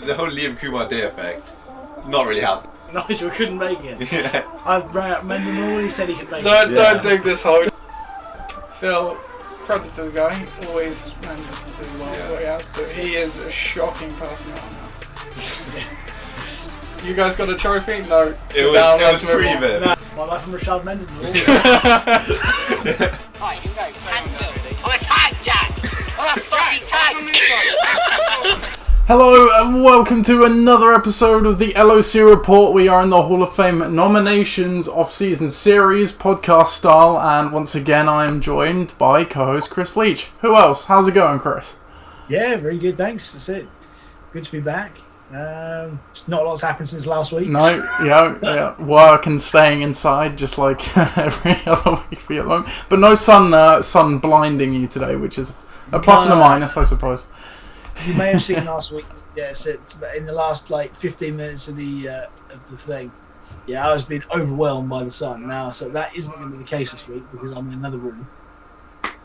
The whole Liam Kumar Day effect, not really happened. Nigel couldn't make it. Yeah. I rang up Mendenhall, he said he could make it. Don't dig this hole. Phil, credit to the guy, he always manages to do well what he has to. He is a shocking personality now. You guys got a trophy? No. It was pre-event. No, my life from Rashad Mendenhall. Right, you go. Cancel. I'm a tag, Jack. I'm a fucking tag. Hello and welcome to another episode of the LOC Report. We are in the Hall of Fame nominations off-season series, podcast style, and once again I am joined by co-host Chris Leach. Who else? How's it going, Chris? Yeah, very good, thanks. That's it. Good to be back. Not a lot's happened since last week. No, yeah, work and staying inside, just like every other week for you at the moment. But no sun blinding you today, which is a plus and a minus, I suppose. You may have seen last week. Yes, in the last 15 minutes of the thing. Yeah, I was being overwhelmed by the sun now, so that isn't going to be the case this week because I'm in another room.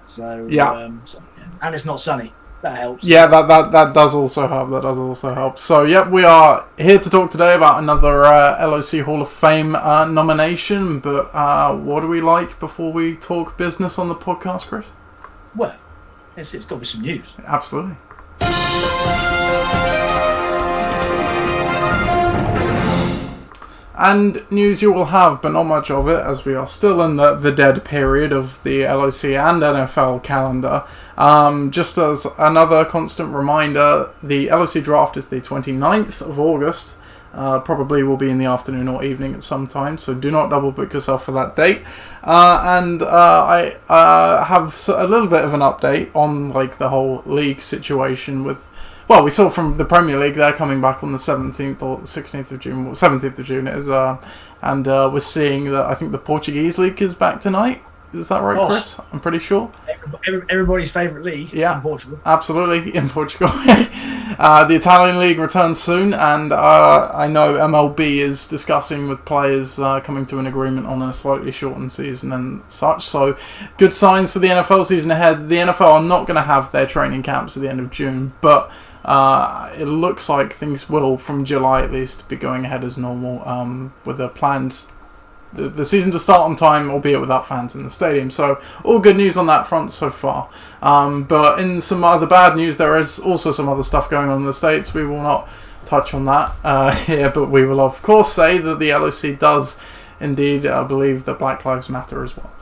So and it's not sunny. That helps. Yeah, that does also help. So, yep, we are here to talk today about another LOC Hall of Fame nomination. But what do we like before we talk business on the podcast, Chris? Well, it's got to be some news. Absolutely. And news you will have, but not much of it, as we are still in the dead period of the LOC and NFL calendar. Just as another constant reminder, the LOC draft is the 29th of August. Probably will be in the afternoon or evening at some time, so do not double book yourself for that date. And I have a little bit of an update on the whole league situation with. Well, we saw from the Premier League they're coming back on the 17th or 16th of June, or 17th of June it is, and we're seeing that I think the Portuguese league is back tonight. Is that right, Chris? I'm pretty sure. Everybody's favourite league in Portugal. Absolutely, in Portugal. The Italian league returns soon, and I know MLB is discussing with players coming to an agreement on a slightly shortened season and such. So, good signs for the NFL season ahead. The NFL are not going to have their training camps at the end of June, but it looks like things will, from July at least, be going ahead as normal with a planned the season to start on time, albeit without fans in the stadium. So all good news on that front so far. But in some other bad news, there is also some other stuff going on in the States. We will not touch on that here, but we will of course say that the LOC does indeed believe that Black Lives Matter as well.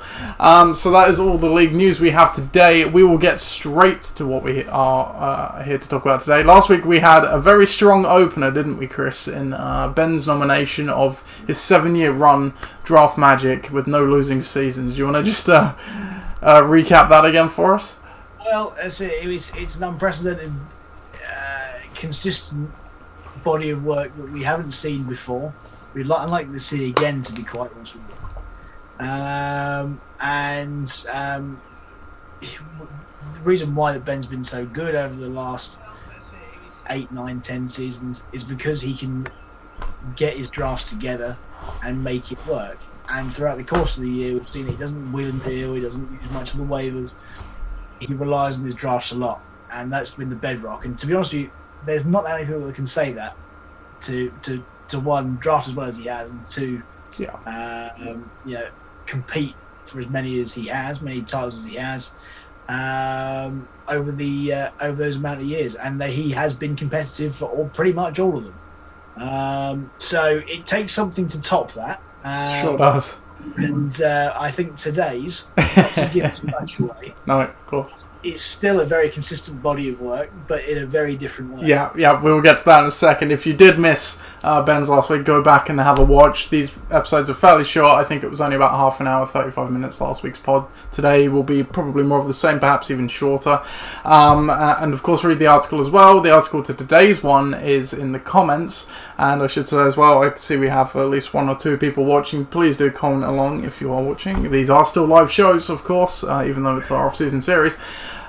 So that is all the league news we have today. We will get straight to what we are here to talk about today. Last week we had a very strong opener, didn't we, Chris, in Ben's nomination of his 7-year run, Draft Magic, with no losing seasons. Do you want to just recap that again for us? Well, it's an unprecedented, consistent body of work that we haven't seen before. We'd like to see again, to be quite honest with you. The reason why that Ben's been so good over the last 8, 9, 10 seasons is because he can get his drafts together and make it work. And throughout the course of the year, we've seen he doesn't wheel and deal, he doesn't use much of the waivers. He relies on his drafts a lot, and that's been the bedrock. And to be honest with you, there's not that many people that can say that to one, draft as well as he has, and two, compete for as many as he has, many titles as he has, over those amount of years, and he has been competitive for pretty much all of them. So it takes something to top that. Sure does. And I think today's, not to give too much away, no, of course, it's still a very consistent body of work, but in a very different way. Yeah, we'll get to that in a second. If you did miss Ben's last week, go back and have a watch. These episodes are fairly short. I think it was only about half an hour, 35 minutes last week's pod. Today will be probably more of the same, perhaps even shorter. And of course, read the article as well. The article to today's one is in the comments. And I should say as well, I can see we have at least 1 or 2 people watching. Please do comment along if you are watching. These are still live shows, of course, even though it's our off-season series.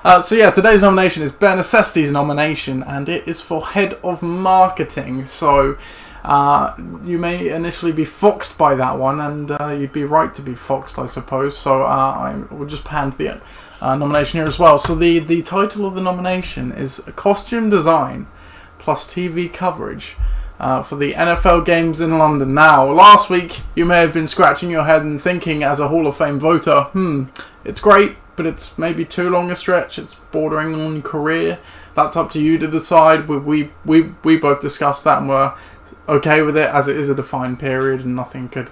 Today's nomination is Bear Necessities nomination, and it is for Head of Marketing. So you may initially be foxed by that one, and you'd be right to be foxed, I suppose. So I will just hand the nomination here as well. So the title of the nomination is Costume Design, plus TV coverage for the NFL games in London. Now, last week you may have been scratching your head and thinking, as a Hall of Fame voter, it's great, but it's maybe too long a stretch. It's bordering on career. That's up to you to decide. We both discussed that and were okay with it, as it is a defined period and nothing could,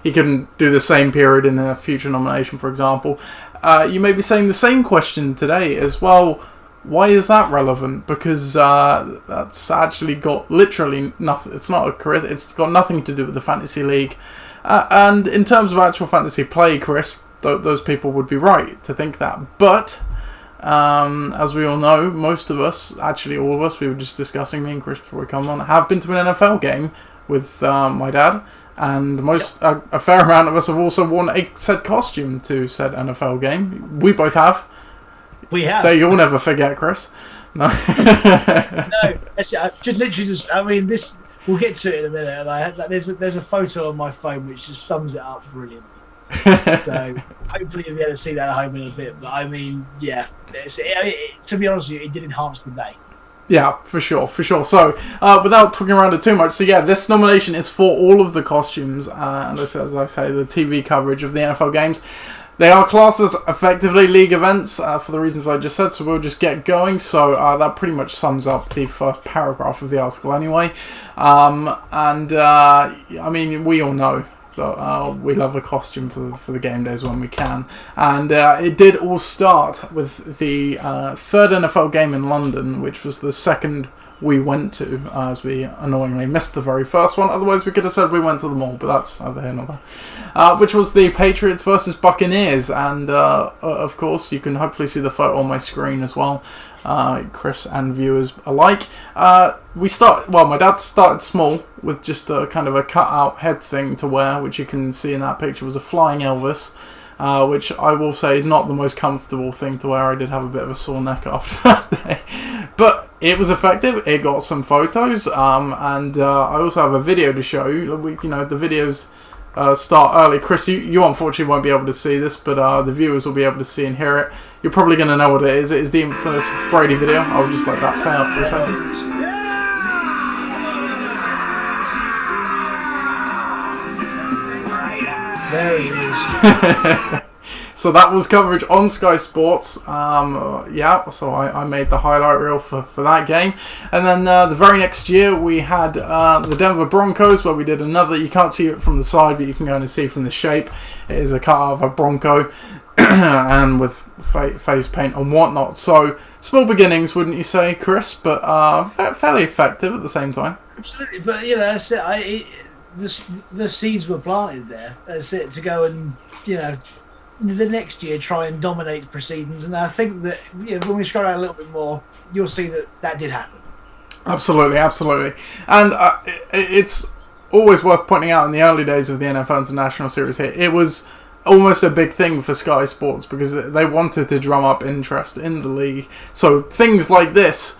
he couldn't do the same period in a future nomination, for example. You may be saying the same question today as well. Why is that relevant? Because that's actually got literally nothing. It's not a career. It's got nothing to do with the fantasy league. And in terms of actual fantasy play, Chris, those people would be right to think that. But as we all know, most of us, actually all of us, we were just discussing, me and Chris before we come on, have been to an NFL game with my dad. And a fair amount of us have also worn a said costume to said NFL game. We both have. We have. You'll never forget, Chris. No. No, I mean, this. We'll get to it in a minute. And there's a photo on my phone which just sums it up brilliantly. So hopefully you'll be able to see that at home in a bit. But I mean, yeah. To be honest with you, it did enhance the day. Yeah, for sure. So, without talking around it too much, so yeah, this nomination is for all of the costumes, and as I say, the TV coverage of the NFL games. They are classed as effectively league events for the reasons I just said, so we'll just get going. So that pretty much sums up the first paragraph of the article anyway. I mean, we all know that we love a costume for the game days when we can. And it did all start with the third NFL game in London, which was the second we went to, as we annoyingly missed the very first one. Otherwise we could have said we went to them all, but that's neither here nor there. Which was the Patriots versus Buccaneers, and of course you can hopefully see the photo on my screen as well, Chris and viewers alike. My dad started small with just a kind of a cut-out head thing to wear, which you can see in that picture was a flying Elvis. Which I will say is not the most comfortable thing to wear. I did have a bit of a sore neck after that day. But it was effective. It got some photos. And I also have a video to show you. The videos start early. Chris, you unfortunately won't be able to see this, but the viewers will be able to see and hear it. You're probably going to know what it is. It is the infamous Brady video. I'll just let that play out for a second. There he is. So that was coverage on Sky Sports. So I made the highlight reel for that game. And then the very next year we had the Denver Broncos, where we did another. You can't see it from the side, but you can go and see from the shape. It is a cut of a Bronco and with face paint and whatnot. So small beginnings, wouldn't you say, Chris? But fairly effective at the same time. Absolutely, but that's it. The seeds were planted there. That's it, to go and the next year try and dominate the proceedings. And I think that when we scroll down a little bit more, you'll see that did happen. Absolutely, and it's always worth pointing out in the early days of the NFL International Series here, it was almost a big thing for Sky Sports because they wanted to drum up interest in the league. So things like this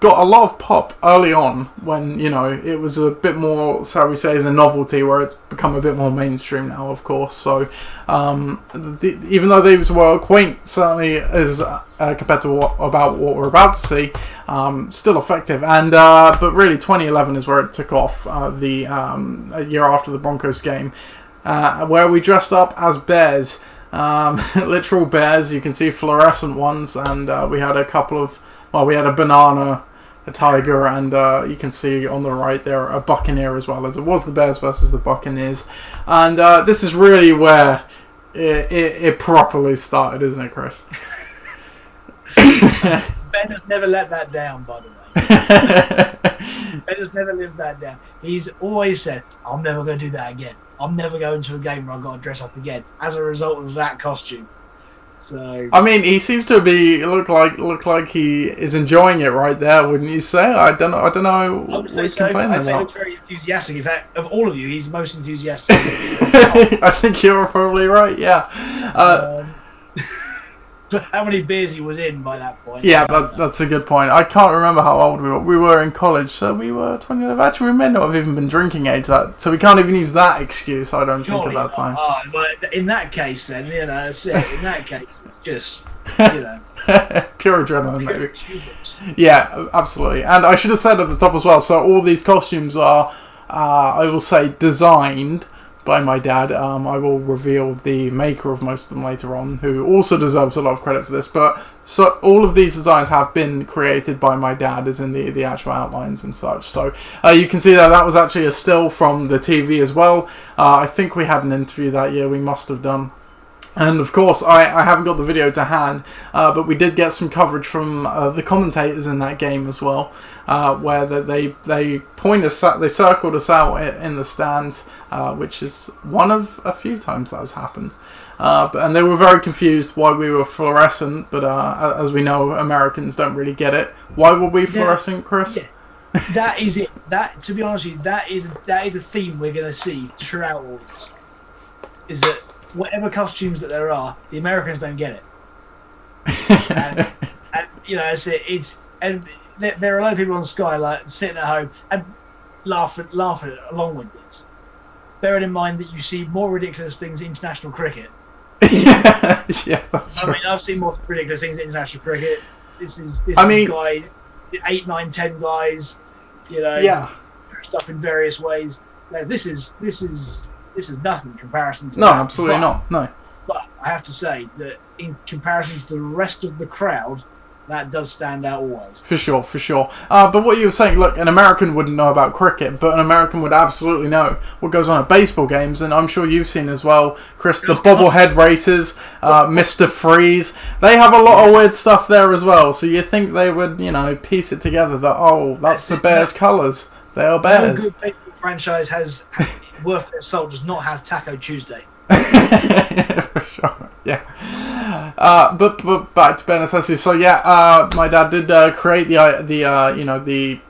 got a lot of pop early on when, it was a bit more, shall we say, as a novelty, where it's become a bit more mainstream now, of course. So even though these were quaint, certainly as compared to what we're about to see, still effective. And but really 2011 is where it took off, a year after the Broncos game, where we dressed up as bears, literal bears. You can see fluorescent ones, and we had a couple of, we had a banana, a tiger, and you can see on the right there a buccaneer as well, as it was the Bears versus the Buccaneers. And this is really where it properly started, isn't it, Chris? Ben has never let that down, by the way. Ben has never lived that down. He's always said, I'm never going to do that again. I'm never going to a game where I've got to dress up again as a result of that costume. So I mean, he seems to look like he is enjoying it right there, wouldn't you say? I don't know what he's complaining about. I'd say he looks very enthusiastic. In fact, of all of you, he's most enthusiastic. I think you're probably right. Yeah. But how many beers he was in by that point? Yeah, that's a good point. I can't remember how old we were. We were in college, so we were 20. Actually, we may not have even been drinking age so we can't even use that excuse. I don't think at that time. Well, in that case, then in that case, it's just Pure adrenaline, maybe. Yeah, absolutely. And I should have said at the top as well, so all these costumes are, I will say, designed by my dad. I will reveal the maker of most of them later on, who also deserves a lot of credit for this. But so all of these designs have been created by my dad, as in the actual outlines and such. So you can see that was actually a still from the TV as well. I think we had an interview that year, we must have done. And of course, I haven't got the video to hand, but we did get some coverage from the commentators in that game as well, where they point us, they circled us out in the stands, which is one of a few times that has happened. And they were very confused why we were fluorescent, but as we know, Americans don't really get it. Why were we fluorescent, Chris? Yeah. That is it. That, to be honest with you, that is a theme we're going to see throughout all this. Is that whatever costumes that there are, the Americans don't get it. and you know, and there are a lot of people on Sky like sitting at home and laughing along with this. Bearing in mind that you see more ridiculous things in international cricket. Yeah, that's true. I mean, I've seen more ridiculous things in international cricket. This is guys, 8, 9, 10 guys, you know, dressed up in various ways. This is nothing in comparison to no, absolutely not. No. But I have to say that in comparison to the rest of the crowd, that does stand out always. For sure. But what you were saying, look, an American wouldn't know about cricket, but an American would absolutely know what goes on at baseball games, and I'm sure you've seen as well, Chris, the bobblehead races, Mr. Freeze. They have a lot of weird stuff there as well, so you think they would, you know, piece it together that, oh, that's the Bears' colours. They are Bears. No good baseball franchise has worth their salt does not have Taco Tuesday. For sure, yeah. But back to Bear Necessities. So yeah, my dad did create the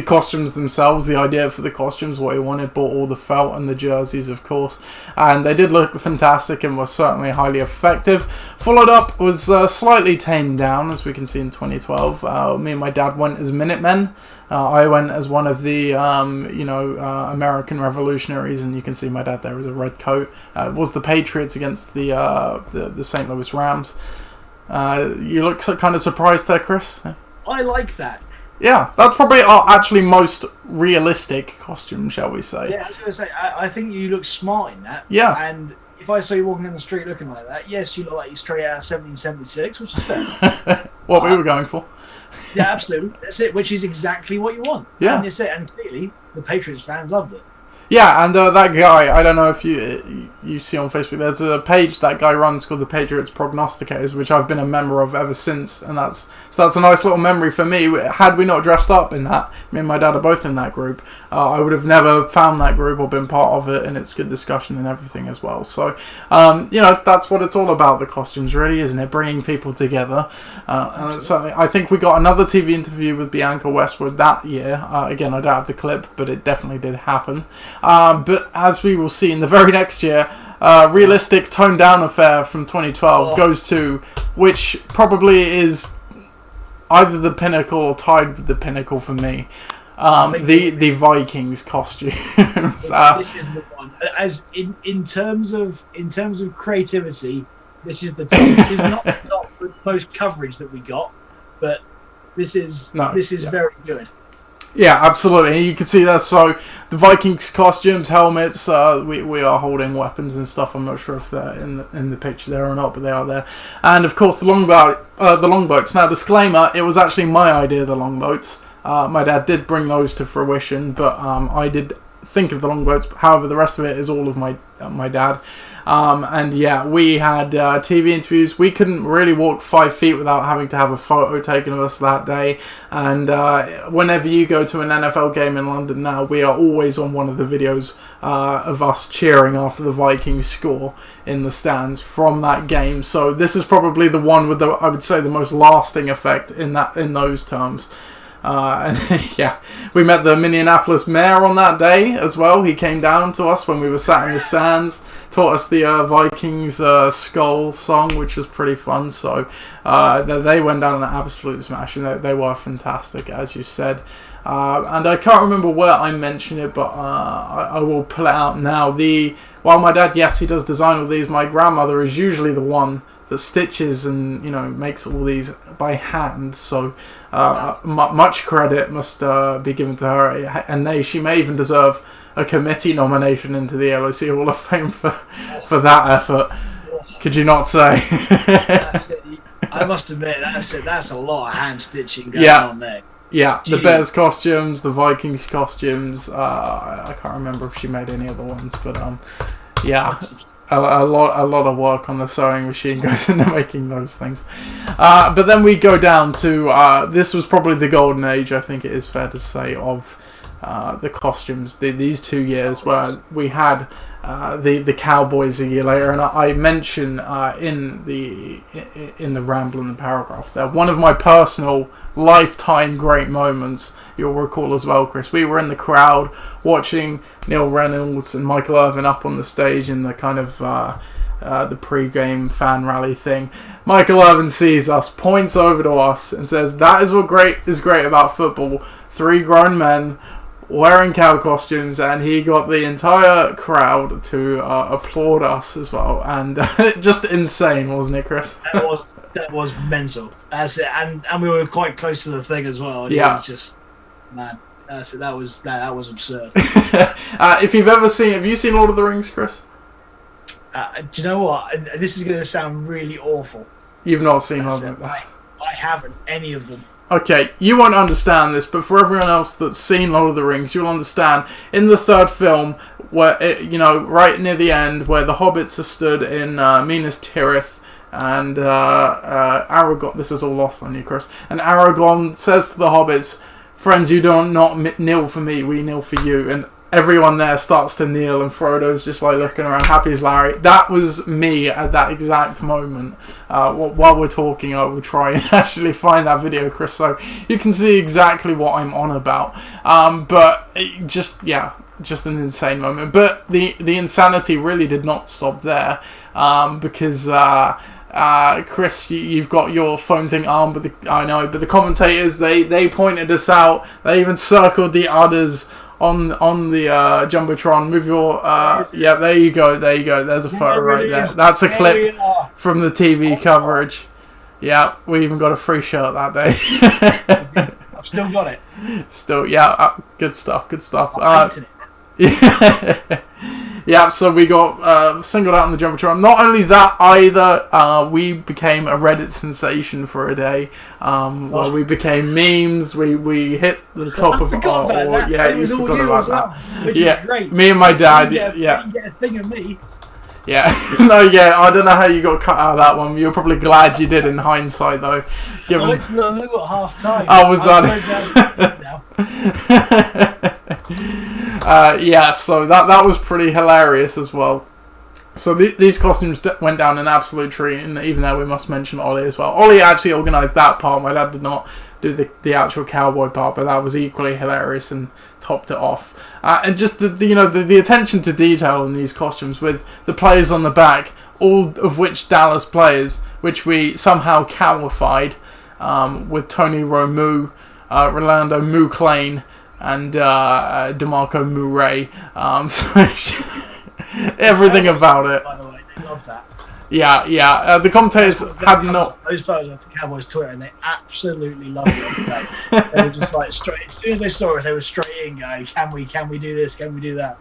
costumes themselves, the idea for the costumes, what he wanted, bought all the felt and the jerseys, of course, and they did look fantastic and were certainly highly effective. Followed up was slightly tamed down, as we can see in 2012. Me and my dad went as Minutemen. I went as one of the American revolutionaries, and you can see my dad there with a red coat. It was the Patriots against the St. Louis Rams. You look kind of surprised there, Chris. I like that. Yeah, that's probably our actually most realistic costume, shall we say. Yeah, I was going to say, I think you look smart in that. Yeah. And if I saw you walking in the street looking like that, yes, you look like you're straight out of 1776, which is fair. What we were going for. Yeah, absolutely. That's it, which is exactly what you want. Yeah. And, and clearly, the Patriots fans loved it. Yeah, and that guy, I don't know if you see on Facebook, there's a page that guy runs called the Patriots Prognosticators, which I've been a member of ever since, and that's a nice little memory for me. Had we not dressed up in that, me and my dad are both in that group, I would have never found that group or been part of it, and it's good discussion and everything as well. So, that's what it's all about, the costumes, really, isn't it? Bringing people together. And certainly, I think we got another TV interview with Bianca Westwood that year. Again, I don't have the clip, but it definitely did happen. But as we will see in the very next year, realistic toned down affair from 2012 goes to, which probably is either the pinnacle or tied with the pinnacle for me, the Vikings costumes. This is the one. As in terms of creativity, this is the top. This is not the top with most coverage that we got, but this is very good. Yeah, absolutely. You can see that. So the Vikings costumes, helmets. We are holding weapons and stuff. I'm not sure if they're in the picture there or not, but they are there. And of course, the longboats. Now, disclaimer: it was actually my idea. The longboats. My dad did bring those to fruition, but I did think of the longboats. However, the rest of it is all of my dad. And yeah, we had TV interviews. We couldn't really walk 5 feet without having to have a photo taken of us that day. And whenever you go to an NFL game in London now, we are always on one of the videos of us cheering after the Vikings score in the stands from that game. So this is probably the one with I would say the most lasting effect in those terms. And yeah, we met the Minneapolis mayor on that day as well. He came down to us when we were sat in the stands, taught us the Vikings Skull song, which was pretty fun. So they went down an absolute smash, and they were fantastic, as you said. And I can't remember where I mentioned it, but I will pull it out now. While my dad, yes, he does design all these, my grandmother is usually the one that stitches and makes all these by hand. So much credit must be given to her, and she may even deserve a committee nomination into the LOC Hall of Fame for that effort. Could you not say? That's it. I must admit, that's a lot of hand stitching going on there. Yeah, Jeez. The Bears costumes, the Vikings costumes. I can't remember if she made any other ones, but yeah, a lot of work on the sewing machine goes into making those things. But then we go down to this was probably the golden age, I think it is fair to say, of the costumes. These 2 years where we had the Cowboys a year later, and I mention in the ramble in the paragraph there, one of my personal lifetime great moments, you'll recall as well, Chris. We were in the crowd watching Neil Reynolds and Michael Irvin up on the stage in the kind of the pre-game fan rally thing. Michael Irvin sees us, points over to us, and says, "That is what is great about football. 3 grown men wearing cow costumes," and he got the entire crowd to applaud us as well, and just insane, wasn't it, Chris? That was mental. That's it, and we were quite close to the thing as well. And yeah, it was just man. That's it. That was absurd. If you've ever seen, have you seen Lord of the Rings, Chris? Do you know what? And this is going to sound really awful. You've not seen Lord of the Rings? I haven't any of them. Okay, you won't understand this, but for everyone else that's seen Lord of the Rings, you'll understand. In the 3rd film, where right near the end, where the hobbits are stood in Minas Tirith, and Aragorn. This is all lost on you, Chris. And Aragorn says to the hobbits, "Friends, you don't not kneel for me, we kneel for you." And everyone there starts to kneel, and Frodo's just like looking around, happy as Larry. That was me at that exact moment. While we're talking, I will try and actually find that video, Chris, so you can see exactly what I'm on about. But just an insane moment. But the insanity really did not stop there, because Chris, you've got your phone thing on, but the commentators they pointed us out. They even circled the udders on the jumbotron. Move your there you go. There's a photo right there. That's a clip from the TV coverage. Yeah, we even got a free shirt that day. I've still got it. Still, yeah, good stuff. I'm painting it. Yeah, so we got singled out on the jumbotron. Not only that either, we became a Reddit sensation for a day. Where we became memes. We hit the top of our... Yeah, you forgot about that. Which is great. Me and my dad, You didn't get a thing of me. Yeah, I don't know how you got cut out of that one. You're probably glad you did in hindsight, though. I went to the loo at half time. Oh, was that? So that was pretty hilarious as well. So these costumes went down an absolute treat, and even though we must mention Ollie as well. Ollie actually organised that part. My dad did not do the actual cowboy part, but that was equally hilarious and topped it off. And just the attention to detail in these costumes, with the players on the back, all of which Dallas players, which we somehow cowified, with Tony Romu, Rolando Muclane, and DeMarco Murray. Everything about it. By the way, they love that. Yeah. The commentators had not. Those photos on the Cowboys Twitter, and they absolutely loved it. They were just like straight. As soon as they saw us, they were straight in going, "Can we do this? Can we do that?"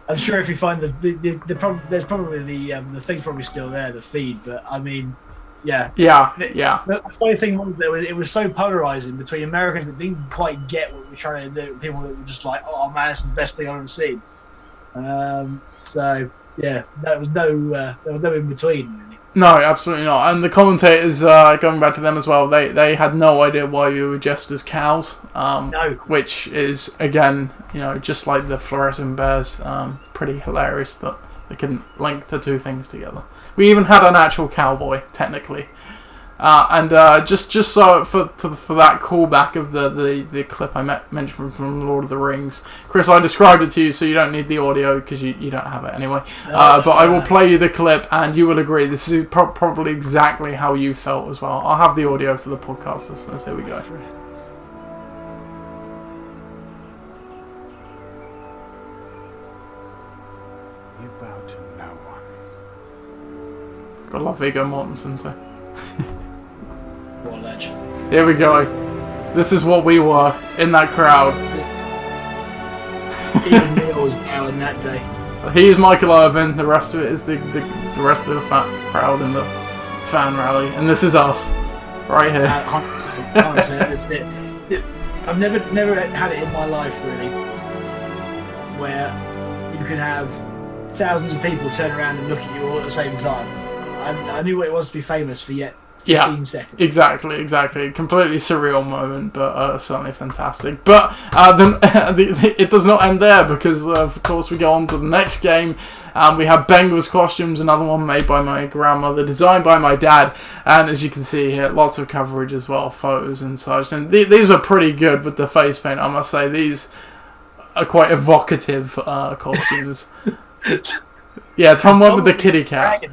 I'm sure if you find there's probably the thing's probably still there, the feed. But I mean, yeah. The funny thing was that it was so polarizing between Americans that didn't quite get what we were trying to do, people that were just like, "Oh man, this is the best thing I've ever seen." So yeah, there was no in between. Really. No, absolutely not. And the commentators, going back to them as well, they had no idea why we were just as cows. No. Which is again, just like the fluorescent bears, pretty hilarious that they couldn't link the two things together. We even had an actual cowboy, technically. And just so for that callback of the clip I mentioned from Lord of the Rings, Chris, I described it to you, so you don't need the audio because you don't have it anyway. But I will play you the clip, and you will agree this is probably exactly how you felt as well. I'll have the audio for the podcast, so here we go. You bow to no one. Gotta love Viggo Mortensen too. What a legend. Here we go. This is what we were in that crowd. Even Neil was bowing that day. He is Michael Irvin. The rest of it is the rest of the crowd in the fan rally, and this is us, right here. 100%, that's it. I've never had it in my life really, where you can have thousands of people turn around and look at you all at the same time. I knew what it was to be famous for yet 15 seconds. Exactly. Completely surreal moment, but certainly fantastic. But then it does not end there, because of course we go on to the next game. We have Bengals costumes, another one made by my grandmother, designed by my dad, and as you can see here, lots of coverage as well, photos and such. And these were pretty good with the face paint, I must say. These are quite evocative costumes. Yeah, Tom went with the kitty cat.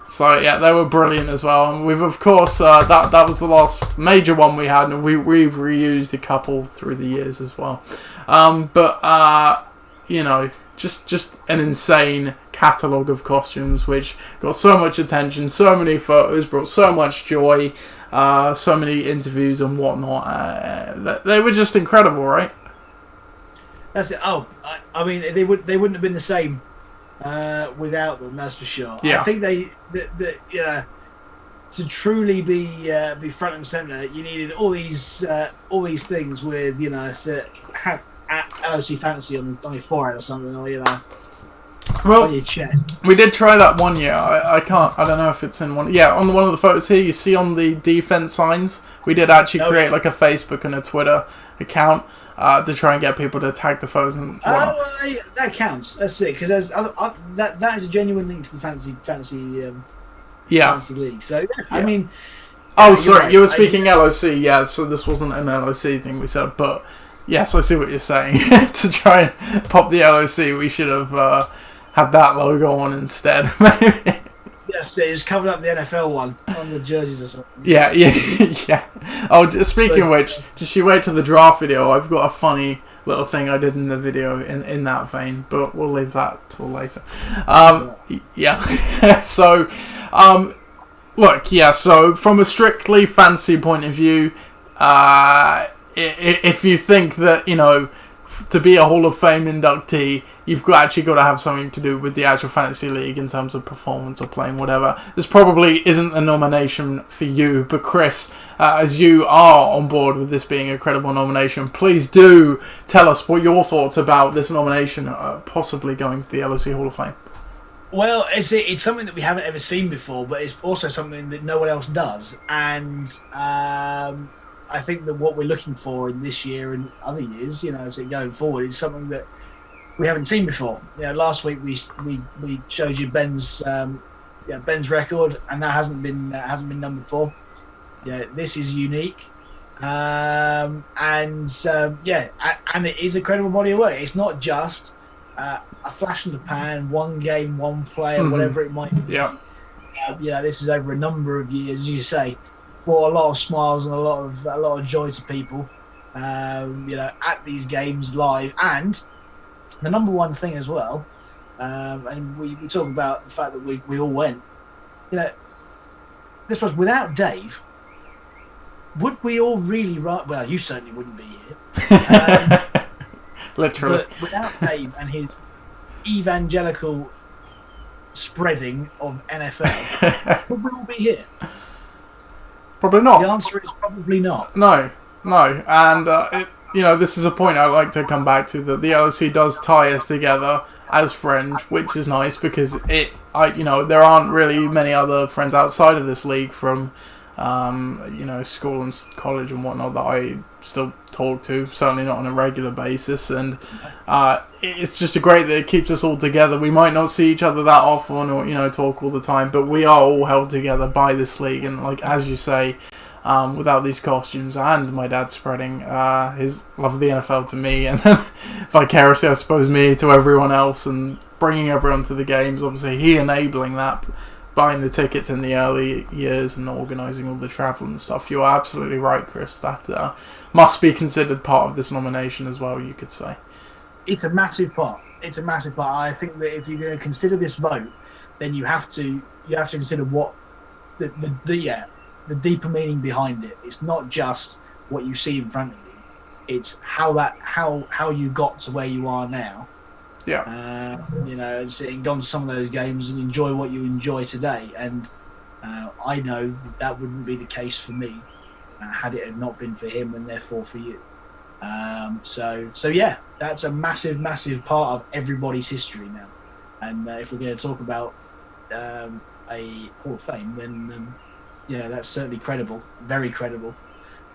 So yeah, they were brilliant as well. And we've of course that was the last major one we had, and we've reused a couple through the years as well. But you know, just an insane catalogue of costumes which got so much attention, so many photos, brought so much joy, so many interviews and whatnot. They were just incredible, right? That's it. Oh, I mean, they wouldn't have been the same without them. That's for sure. Yeah. I think you know, to truly be front and center, you needed all these things with, you know, LOC Fantasy on your forehead or something, or, you know, on your chest. We did try that one year. I don't know if it's in one. Yeah, on one of the photos here, you see on the defense signs, we did actually create like a Facebook and a Twitter account to try and get people to tag the photos and whatnot. Well, that counts. That's it, because that is a genuine link to the fantasy league. So yeah. I mean. Oh, sorry, right. You were speaking LOC. Yeah, so this wasn't an LOC thing we said, but yes, I see what you're saying. To try and pop the LOC, we should have had that logo on instead. Maybe. Yes, it just covered up the NFL one on the jerseys or something. Yeah. Oh, speaking of which, just you wait till the draft video. I've got a funny little thing I did in the video in that vein, but we'll leave that till later. Yeah. So, look, yeah. So from a strictly fantasy point of view, if you think that, you know, to be a Hall of Fame inductee, you've actually got to have something to do with the actual fantasy league in terms of performance or playing, whatever. This probably isn't a nomination for you, but Chris, as you are on board with this being a credible nomination, please do tell us what your thoughts about this nomination, possibly going to the LOC Hall of Fame. Well, it's something that we haven't ever seen before, but it's also something that no one else does, and I think that what we're looking for in this year and other years, you know, as it going forward, is something that we haven't seen before. You know, last week we showed you Ben's record, and that hasn't been done before. Yeah, this is unique, and it is a credible body of work. It's not just a flash in the pan, one game, one player, whatever it might be. Yeah. You know, this is over a number of years, as you say. Brought a lot of smiles and a lot of joy to people, you know, at these games live. And the number one thing as well, and we talk about the fact that we all went. You know, this was without Dave. Would we all really write? Well, you certainly wouldn't be here. Literally. But without Dave and his evangelical spreading of NFL, would we all be here? Probably not. The answer is probably not. No. And, you know, this is a point I'd like to come back to, that the LOC does tie us together as friends, which is nice, because you know, there aren't really many other friends outside of this league from, you know, school and college and whatnot that I still talk to, certainly not on a regular basis, and it's just great that it keeps us all together. We might not see each other that often or, you know, talk all the time, but we are all held together by this league, and like, as you say, without these costumes and my dad spreading his love of the NFL to me, and then vicariously, I suppose, me to everyone else, and bringing everyone to the games, obviously he enabling that, buying the tickets in the early years and organising all the travel and stuff. You are absolutely right, Chris. That must be considered part of this nomination as well, you could say. It's a massive part. it's a massive part. I think that if you're going to consider this vote, then you have to consider what the deeper meaning behind it. It's not just what you see in front of you. It's how you got to where you are now. Yeah. And gone to some of those games and enjoy what you enjoy today. And I know that wouldn't be the case for me had it not been for him, and therefore for you. So yeah, that's a massive part of everybody's history now. And if we're going to talk about a Hall of Fame, then that's certainly credible, very credible,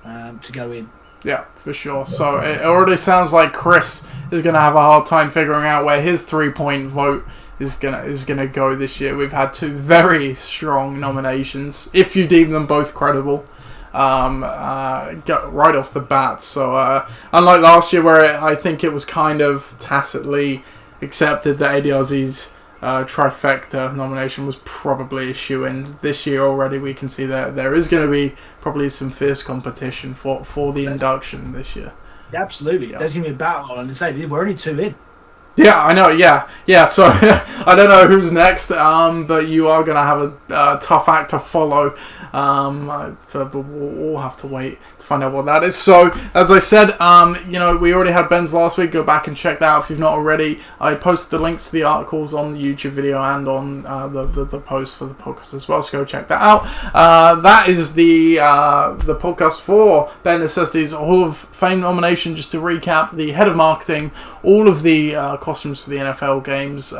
to go in. Yeah, for sure. So it already sounds like Chris is going to have a hard time figuring out where his 3-point vote is gonna go this year. We've had 2 very strong nominations, if you deem them both credible, right off the bat. So unlike last year, where I think it was kind of tacitly accepted that ADRZ's trifecta nomination was probably a shoo-in, this year already we can see that there is going to be probably some fierce competition for the induction this year. Absolutely. Yeah. There's going to be a battle on, and say we're only 2 in. Yeah, I know, yeah, so I don't know who's next, but you are going to have a tough act to follow, but we'll have to wait to find out what that is. So, as I said, we already had Ben's last week. Go back and check that out if you've not already. I posted the links to the articles on the YouTube video and on the post for the podcast as well, so go check that out. That is the podcast for Bear Necessities Hall of Fame nomination. Just to recap, the head of marketing, all of the costumes for the NFL games,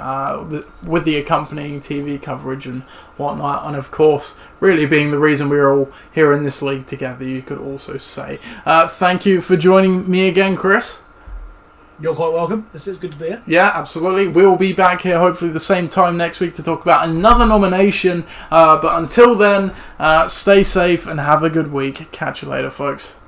with the accompanying TV coverage and whatnot, and of course, really being the reason we're all here in this league together, you could also say. Thank you for joining me again, Chris. You're quite welcome. This is good to be here. Yeah, absolutely. We'll be back here hopefully the same time next week to talk about another nomination. But until then, stay safe and have a good week. Catch you later, folks.